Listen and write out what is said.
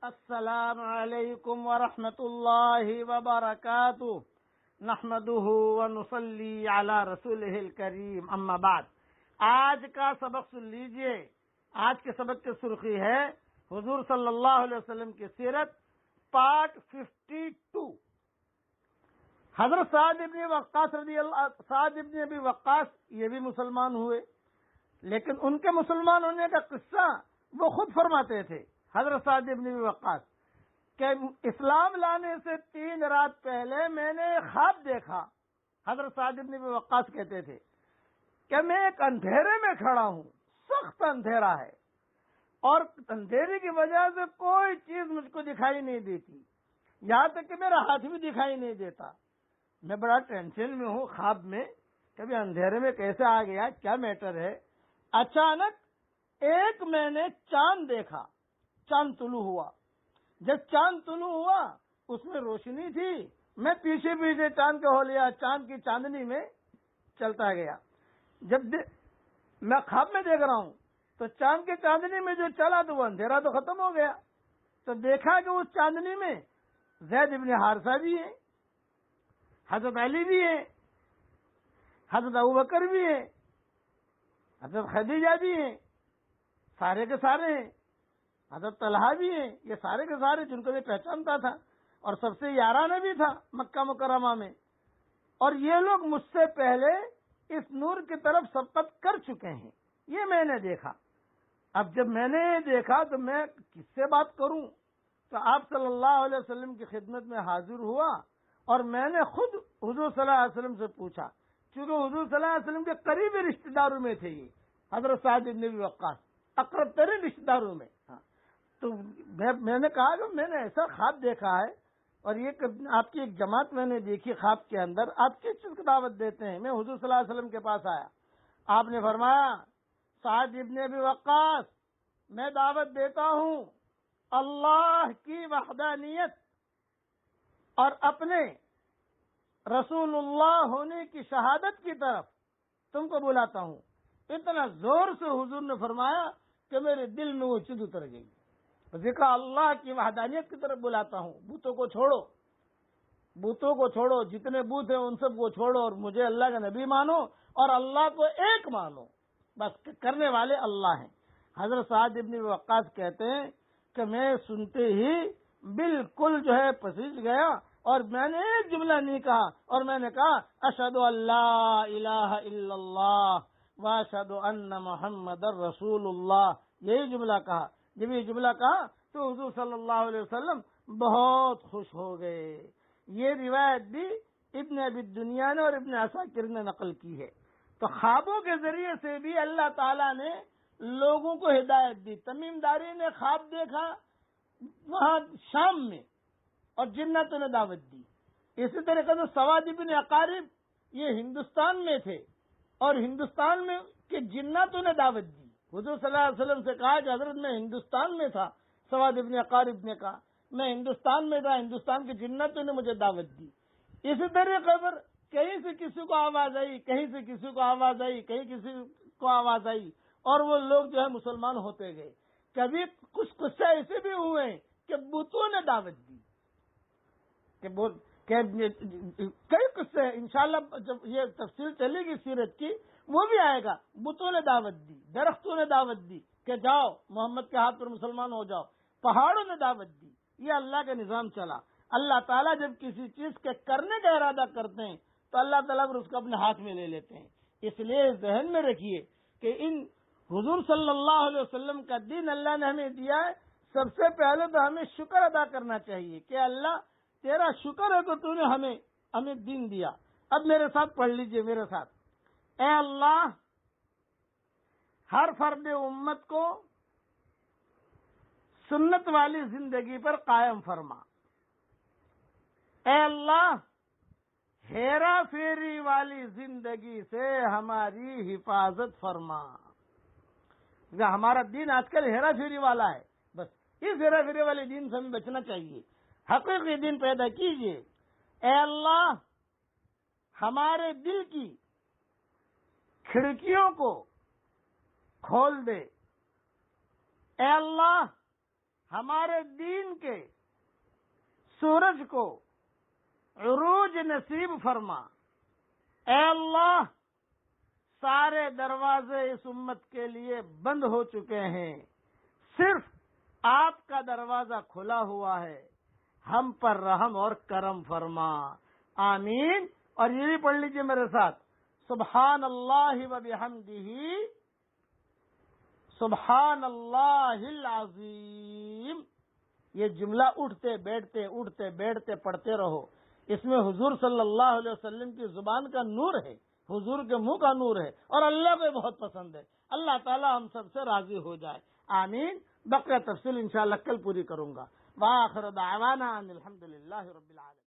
السلام علیکم ورحمۃ اللہ وبرکاتہ نحمده ونصلی علی رسولہ الکریم اما بعد. آج کا سبق سن لیجئے. آج کے سبق کی سرخی ہے حضور صلی اللہ علیہ وسلم کی سیرت پارٹ 52. حضرت سعد ابن ابی وقاص یہ بھی مسلمان ہوئے، لیکن ان کے مسلمان ہونے کا قصہ وہ خود فرماتے تھے. حضرت سعد ابن ابی وقاص کہ اسلام لانے سے 3 رات پہلے میں نے خواب دیکھا. حضرت سعد ابن ابی وقاص کہتے تھے کہ میں ایک اندھیرے میں کھڑا ہوں، سخت اندھیرا ہے، اور اندھیرے کی وجہ سے کوئی چیز مجھ کو دکھائی نہیں دیتی، یہاں تک کہ میرا ہاتھ بھی دکھائی نہیں دیتا. میں بڑا ٹینشن میں ہوں خواب میں، کبھی اندھیرے میں کیسے آ گیا، کیا میٹر ہے. اچانک ایک میں نے چاند دیکھا، چاند طلوع ہوا. جب چاند طلوع ہوا اس میں روشنی تھی، میں پیچھے پیچھے چاند کے ہو لیا، چاند کی چاندنی میں چلتا گیا. جب میں خواب میں دیکھ رہا ہوں تو چاند کی چاندنی میں جو چلا تو وہ اندھیرا تو ختم ہو گیا. تو دیکھا کہ اس چاندنی میں زید ابن حارثہ بھی ہیں، حضرت علی بھی ہیں، حضرت ابوبکر بھی ہیں، حضرت خدیجہ بھی ہیں، سارے کے سارے ہیں، حضرت طلحہ بھی ہیں. یہ سارے کے سارے جن کو میں پہچانتا تھا اور سب سے یارانہ بھی تھا مکہ مکرمہ میں. اور یہ لوگ مجھ سے پہلے اس نور کی طرف سبقت کر چکے ہیں. یہ میں نے دیکھا. اب جب میں نے یہ دیکھا تو میں کس سے بات کروں؟ تو آپ صلی اللہ علیہ وسلم کی خدمت میں حاضر ہوا اور میں نے خود حضور صلی اللہ علیہ وسلم سے پوچھا، کیونکہ حضور صلی اللہ علیہ وسلم کے قریبی رشتہ داروں میں تھے یہ حضرت سعد بن ابی وقاص، اقرب ترین رشتہ داروں میں. تو میں نے کہا کہ میں نے ایسا خواب دیکھا ہے، اور یہ آپ کی ایک جماعت میں نے دیکھی خواب کے اندر، آپ کس چیز کی دعوت دیتے ہیں؟ میں حضور صلی اللہ علیہ وسلم کے پاس آیا. آپ نے فرمایا، سعد ابن ابی وقاص میں دعوت دیتا ہوں اللہ کی وحدانیت اور اپنے رسول اللہ ہونے کی شہادت کی طرف تم کو بلاتا ہوں. اتنا زور سے حضور نے فرمایا کہ میرے دل میں وہ چیز اتر گئی. ذکر اللہ کی وحدانیت کی طرف بلاتا ہوں. بتوں کو چھوڑو، بتوں کو چھوڑو، جتنے بت ہیں ان سب کو چھوڑو اور مجھے اللہ کا نبی مانو اور اللہ کو ایک مانو. بس کرنے والے اللہ ہیں. حضرت سعد ابن وقاص کہتے ہیں کہ میں سنتے ہی بالکل پسیج گیا، اور میں نے ایک جملہ نہیں کہا، اور میں نے کہا اشہد ان لا الہ الا اللہ واشہد ان محمد رسول اللہ. یہی جملہ کہا. جب یہ جملہ کہا تو حضور صلی اللہ علیہ وسلم بہت خوش ہو گئے. یہ روایت بھی ابن ابی دنیا نے اور ابن عساکر نے نقل کی ہے. تو خوابوں کے ذریعے سے بھی اللہ تعالیٰ نے لوگوں کو ہدایت دی. تمیم داری نے خواب دیکھا وہاں شام میں اور جناتوں نے دعوت دی. اسی طریقے سے سواد ابن اقارب یہ ہندوستان میں تھے اور ہندوستان میں کے جناتوں نے دعوت دی. حضور صلی اللہ علیہ وسلم سے کہا کہ حضرت میں ہندوستان میں تھا. سواد ابن اقارب نے کہا میں ہندوستان میں تھا، ہندوستان کے جناتوں نے مجھے دعوت دی. اسی طریقے پر کہیں سے کسی کو آواز آئی، کہیں سے کسی کو آواز آئی، کہیں کسی کو آواز آئی، اور وہ لوگ مسلمان ہوتے گئے. کبھی کچھ قصے ایسے بھی ہوئے کہ بتوں نے دعوت دی، کئی قصے ہیں. انشاءاللہ جب یہ تفصیل چلے گی سیرت کی وہ بھی آئے گا. بتوں نے دعوت دی، درختوں نے دعوت دی کہ جاؤ محمد کے ہاتھ پر مسلمان ہو جاؤ، پہاڑوں نے دعوت دی. یہ اللہ کا نظام چلا. اللہ تعالیٰ جب کسی چیز کے کرنے کا ارادہ کرتے ہیں تو اللہ تعالیٰ پھر اس کو اپنے ہاتھ میں لے لیتے ہیں. اس لیے ذہن میں رکھیے کہ ان حضور صلی اللہ علیہ وسلم کا دین اللہ نے ہمیں دیا ہے. سب سے پہلے تو ہمیں شکر ادا کرنا چاہیے کہ اللہ تیرا شکر ہے کہ تو نے ہمیں دین دیا. اب میرے ساتھ پڑھ لیجئے، میرے ساتھ. اے اللہ ہر فرد امت کو سنت والی زندگی پر قائم فرما. اے اللہ ہیرا پھیری والی زندگی سے ہماری حفاظت فرما. ہمارا دین آج کل ہیرا پھیری والا ہے. بس اس ہیرا پھیری والے دین سے ہمیں بچنا چاہیے. حقیقی دین پیدا کیجئے. اے اللہ ہمارے دل کی کھڑکیوں کو کھول دے. اے اللہ ہمارے دین کے سورج کو عروج نصیب فرما۔ اے اللہ، سارے دروازے اس امت کے لیے بند ہو چکے ہیں، صرف آپ کا دروازہ کھلا ہوا ہے، ہم پر رحم اور کرم فرما، آمین۔ اور یہ بھی پڑھ لیجئے میرے ساتھ، سبحان اللہ و بحمدہ، سبحان اللہ العظیم۔ یہ جملہ اٹھتے بیٹھتے پڑھتے رہو، اس میں حضور صلی اللہ علیہ وسلم کی زبان کا نور ہے، حضور کے منہ کا نور ہے، اور اللہ کو بہت پسند ہے۔ اللہ تعالی ہم سب سے راضی ہو جائے، آمین۔ بقیہ تفصیل انشاءاللہ کل پوری کروں گا۔ وآخر دعوانا ان الحمدللہ رب العالمین۔